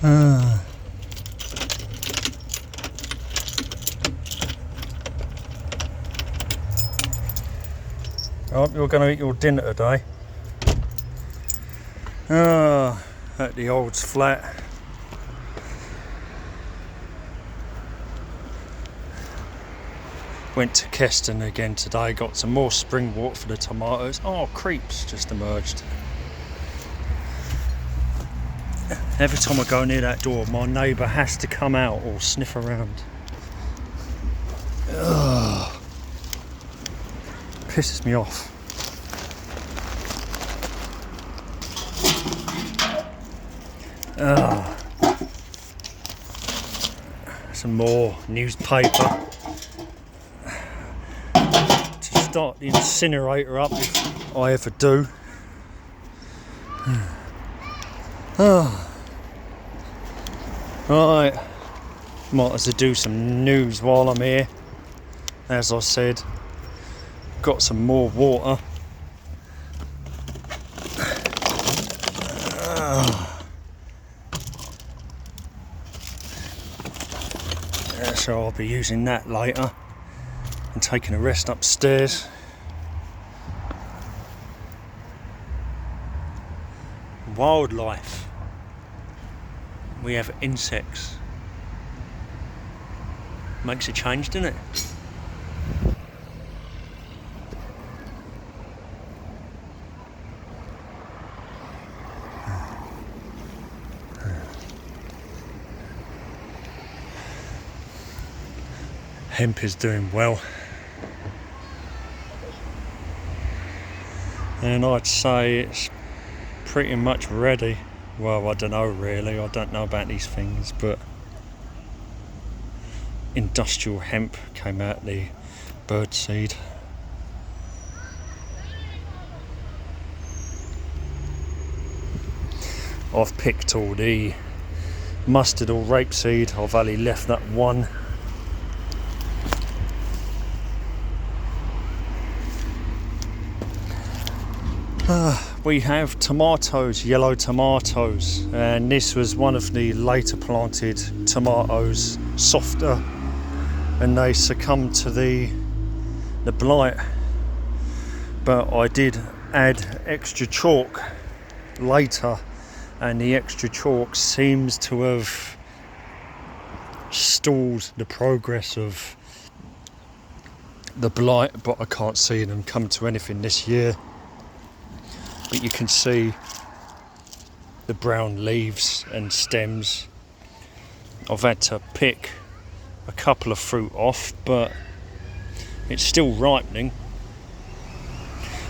Right, you're going to eat your dinner today. At the old's flat. Went to Keston again today, got some more spring water for the tomatoes. Oh, creeps just emerged. Every time I go near that door, my neighbour has to come out or sniff around. Ugh. Pisses me off. Some more newspaper to start the incinerator up if I ever do. Right, might as well do some news while I'm here. As I said, got some more water. So I'll be using that later and taking a rest upstairs. Wildlife. We have insects. Makes a change, doesn't it? Hemp is doing well, and I'd say it's pretty much ready. Well, I don't know really, I don't know about these things, but industrial hemp came out the bird seed. I've picked all the mustard or rapeseed, I've only left that one. We have tomatoes, yellow tomatoes, and this was one of the later planted tomatoes, softer, and they succumbed to the blight. But I did add extra chalk later, and the extra chalk seems to have stalled the progress of the blight, but I can't see them come to anything this year. But you can see the brown leaves and stems. I've had to pick a couple of fruit off, but it's still ripening.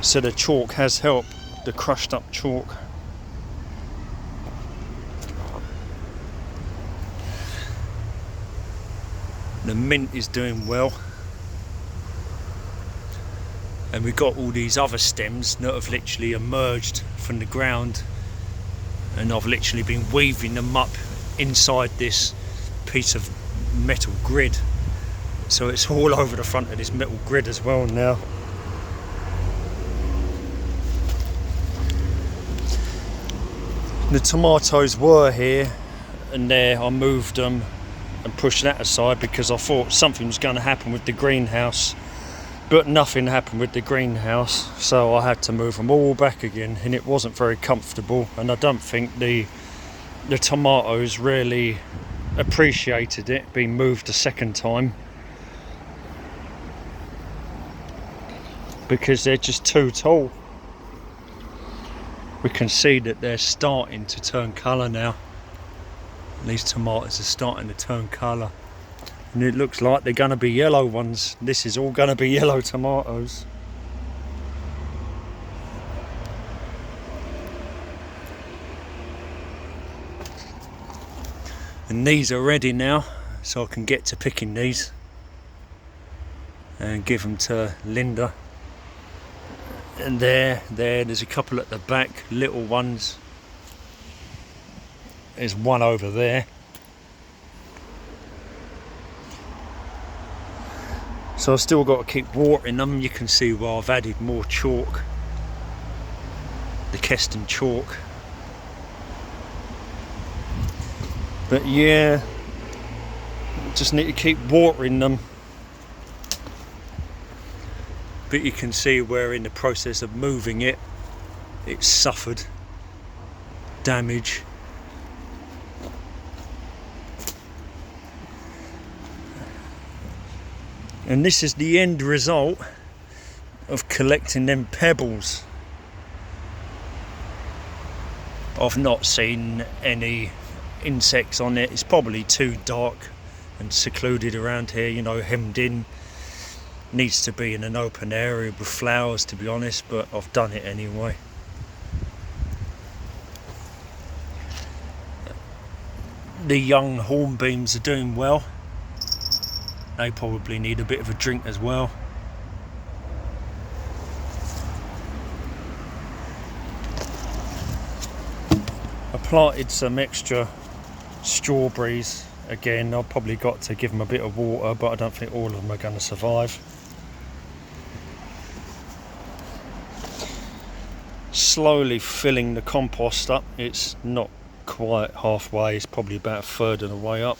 So the chalk has helped, the crushed up chalk. The mint is doing well. And we've got all these other stems that have literally emerged from the ground, and I've literally been weaving them up inside this piece of metal grid, so it's all over the front of this metal grid as well now. The tomatoes were here and there. I moved them and pushed that aside because I thought something was going to happen with the greenhouse. But nothing happened with the greenhouse, so I had to move them all back again, and it wasn't very comfortable, and I don't think the tomatoes really appreciated it being moved a second time, because they're just too tall. We can see that they're starting to turn colour now. These tomatoes are starting to turn colour. And it looks like they're going to be yellow ones. This is all going to be yellow tomatoes. And these are ready now, so I can get to picking these and give them to Linda. And there's a couple at the back, little ones. There's one over there. So I've still got to keep watering them. You can see where I've added more chalk, the Keston chalk. But yeah, just need to keep watering them. But you can see where in the process of moving it, it's suffered damage. And this is the end result of collecting them pebbles. I've not seen any insects on it. It's probably too dark and secluded around here, you know, hemmed in. Needs to be in an open area with flowers, to be honest, but I've done it anyway. The young hornbeams are doing well. They probably need a bit of a drink as well. I planted some extra strawberries. Again, I've probably got to give them a bit of water, but I don't think all of them are going to survive. Slowly filling the compost up. It's not quite halfway, it's probably about a third of the way up.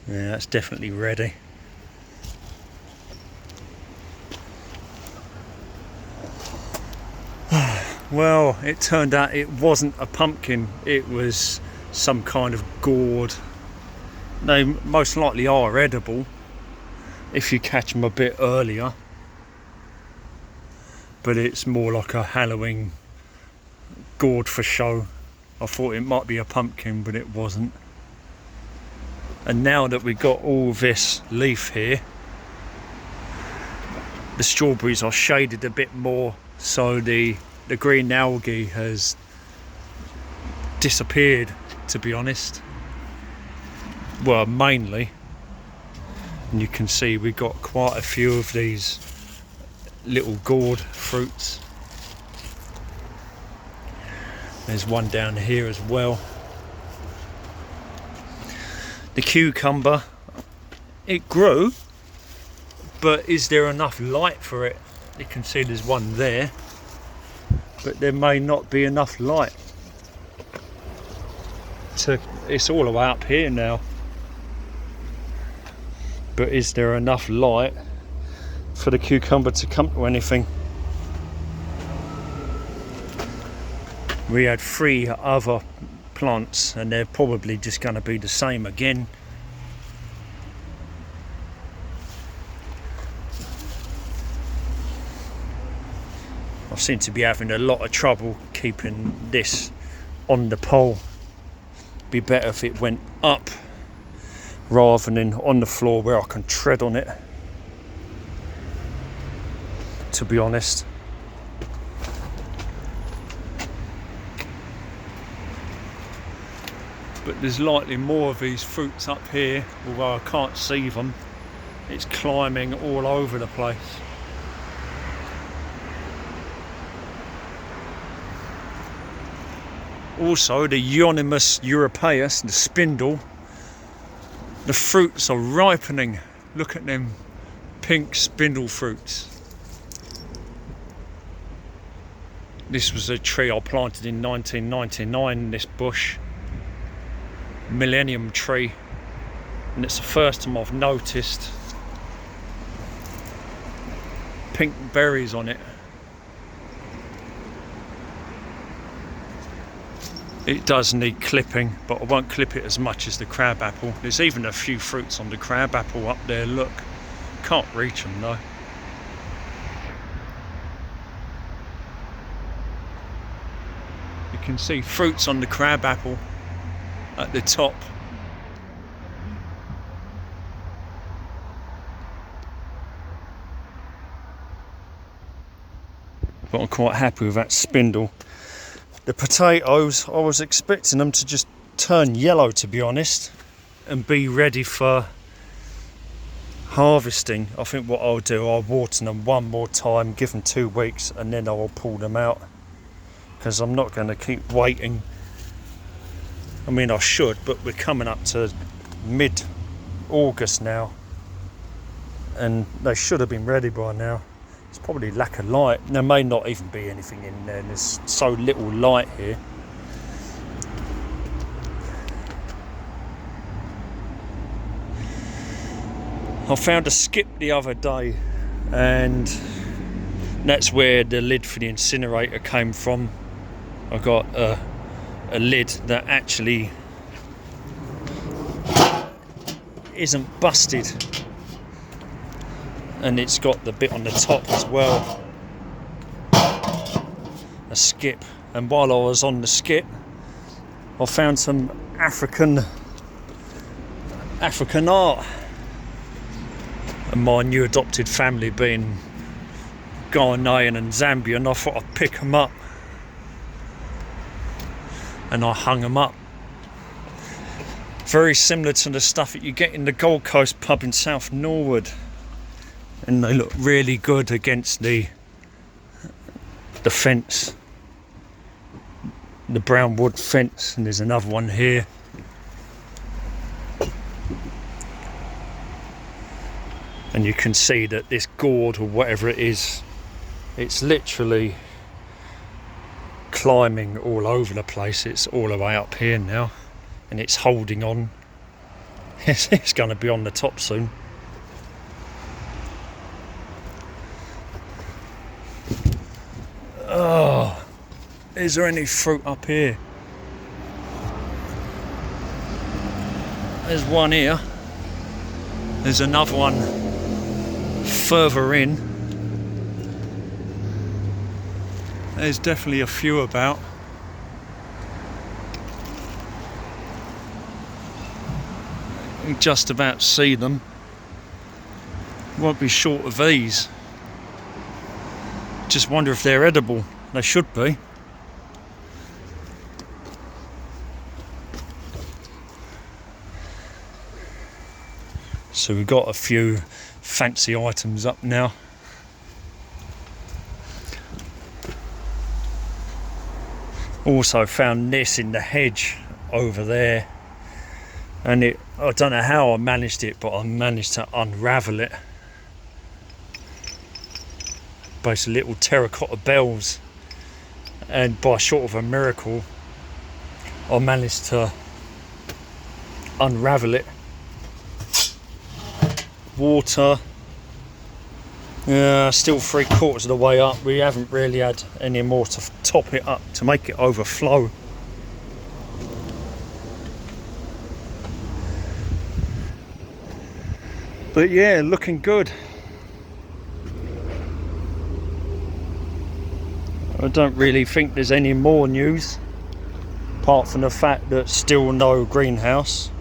Yeah, that's definitely ready. Well, it turned out it wasn't a pumpkin, it was some kind of gourd. They most likely are edible if you catch them a bit earlier, but it's more like a Halloween gourd for show. I thought it might be a pumpkin, but it wasn't. And now that we've got all this leaf here, the strawberries are shaded a bit more, so the green algae has disappeared, to be honest. Well, mainly. And you can see we've got quite a few of these little gourd fruits. There's one down here as well. The cucumber, it grew, but is there enough light for it? You can see there's one there, but there may not be enough light. It's all the way up here now. But is there enough light for the cucumber to come to anything? We had 3 other plants and they're probably just going to be the same again. I seem to be having a lot of trouble keeping this on the pole. Be better if it went up rather than on the floor where I can tread on it, to be honest. But there's likely more of these fruits up here, although I can't see them. It's climbing all over the place. Also, the Euonymus europaeus, the spindle, the fruits are ripening. Look at them pink spindle fruits. This was a tree I planted in 1999, this bush. Millennium tree. And it's the first time I've noticed pink berries on it. It does need clipping, but I won't clip it as much as the crabapple. There's even a few fruits on the crabapple up there, look. Can't reach them though. You can see fruits on the crabapple at the top. But I'm quite happy with that spindle. The potatoes, I was expecting them to just turn yellow, to be honest, and be ready for harvesting. I think what I'll do, I'll water them one more time, give them 2 weeks, and then I'll pull them out, because I'm not going to keep waiting. I mean, I should, but we're coming up to mid-August now, and they should have been ready by now. It's probably lack of light. There may not even be anything in there. There's so little light here. I found a skip the other day, and that's where the lid for the incinerator came from. I got a lid that actually isn't busted, and it's got the bit on the top as well, a skip. And while I was on the skip, I found some African art, and my new adopted family being Ghanaian and Zambian, I thought I'd pick them up, and I hung them up. Very similar to the stuff that you get in the Gold Coast pub in South Norwood, and they look really good against the fence, the brown wood fence. And there's another one here. And you can see that this gourd, or whatever it is, it's literally climbing all over the place. It's all the way up here now, and it's holding on. It's going to be on the top soon. Oh, is there any fruit up here? There's one here. There's another one further in. There's definitely a few about. You just about see them. Won't be short of these. Just wonder if they're edible. They should be. So we've got a few fancy items up now. Also found this in the hedge over there, and I don't know how I managed it, but I managed to unravel it. Basically little terracotta bells, and by short of a miracle I managed to unravel it. Water, still 3/4 of the way up. We haven't really had any more to top it up to make it overflow. But yeah, looking good. I don't really think there's any more news, apart from the fact that still no greenhouse,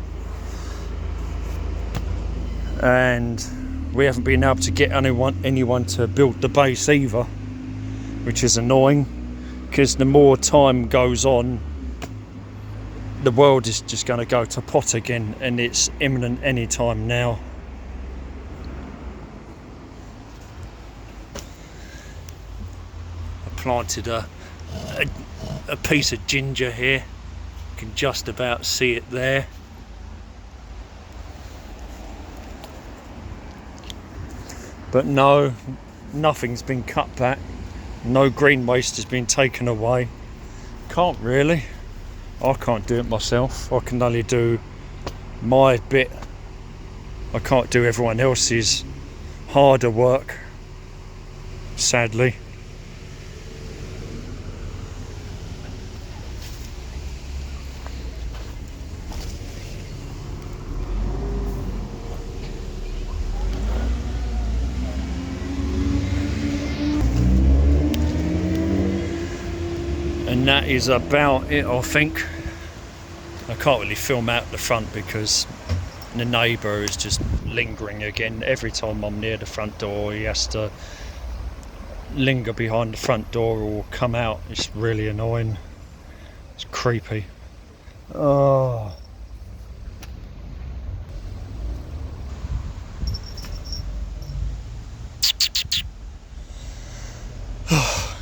and we haven't been able to get anyone to build the base either, which is annoying, because the more time goes on, the world is just going to go to pot again, and it's imminent any time now. I planted a piece of ginger here. You can just about see it there. But no, nothing's been cut back. No green waste has been taken away. Can't really. I can't do it myself. I can only do my bit. I can't do everyone else's harder work, sadly. And that is about it, I think. I can't really film out the front because the neighbour is just lingering again. Every time I'm near the front door, he has to linger behind the front door or come out. It's really annoying. It's creepy. Oh.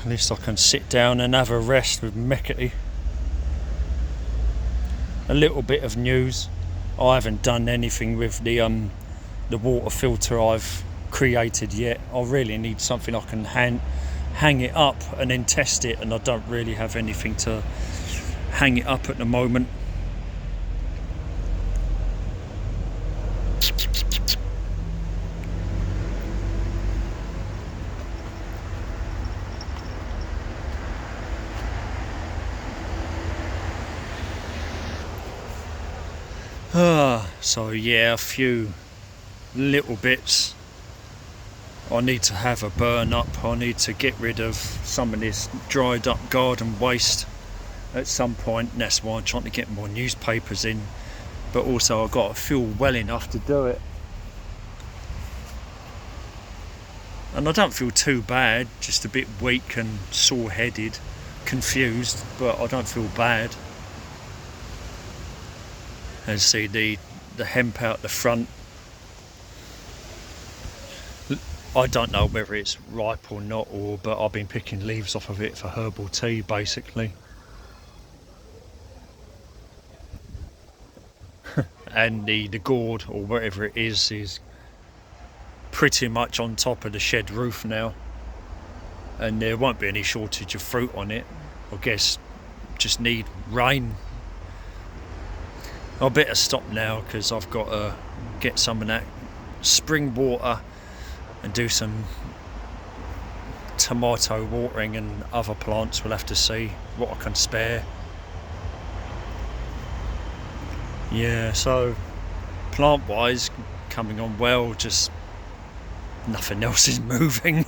At least I can sit down and have a rest with Meckity. A little bit of news. I haven't done anything with the water filter. I've created yet. I really need something I can hang it up and then test it, and I don't really have anything to hang it up at the moment. So yeah, a few little bits. I need to have a burn up. I need to get rid of some of this dried up garden waste at some point, and that's why I'm trying to get more newspapers in, but also I've got to feel well enough to do it. And I don't feel too bad, just a bit weak and sore-headed, confused, but I don't feel bad. And see the hemp out the front. I don't know whether it's ripe or not, but I've been picking leaves off of it for herbal tea, basically. And the gourd, or whatever it is pretty much on top of the shed roof now, and there won't be any shortage of fruit on it. I guess just need rain. I better stop now because I've got to get some of that spring water and do some tomato watering, and other plants we'll have to see what I can spare. Yeah, so plant wise coming on well, just nothing else is moving.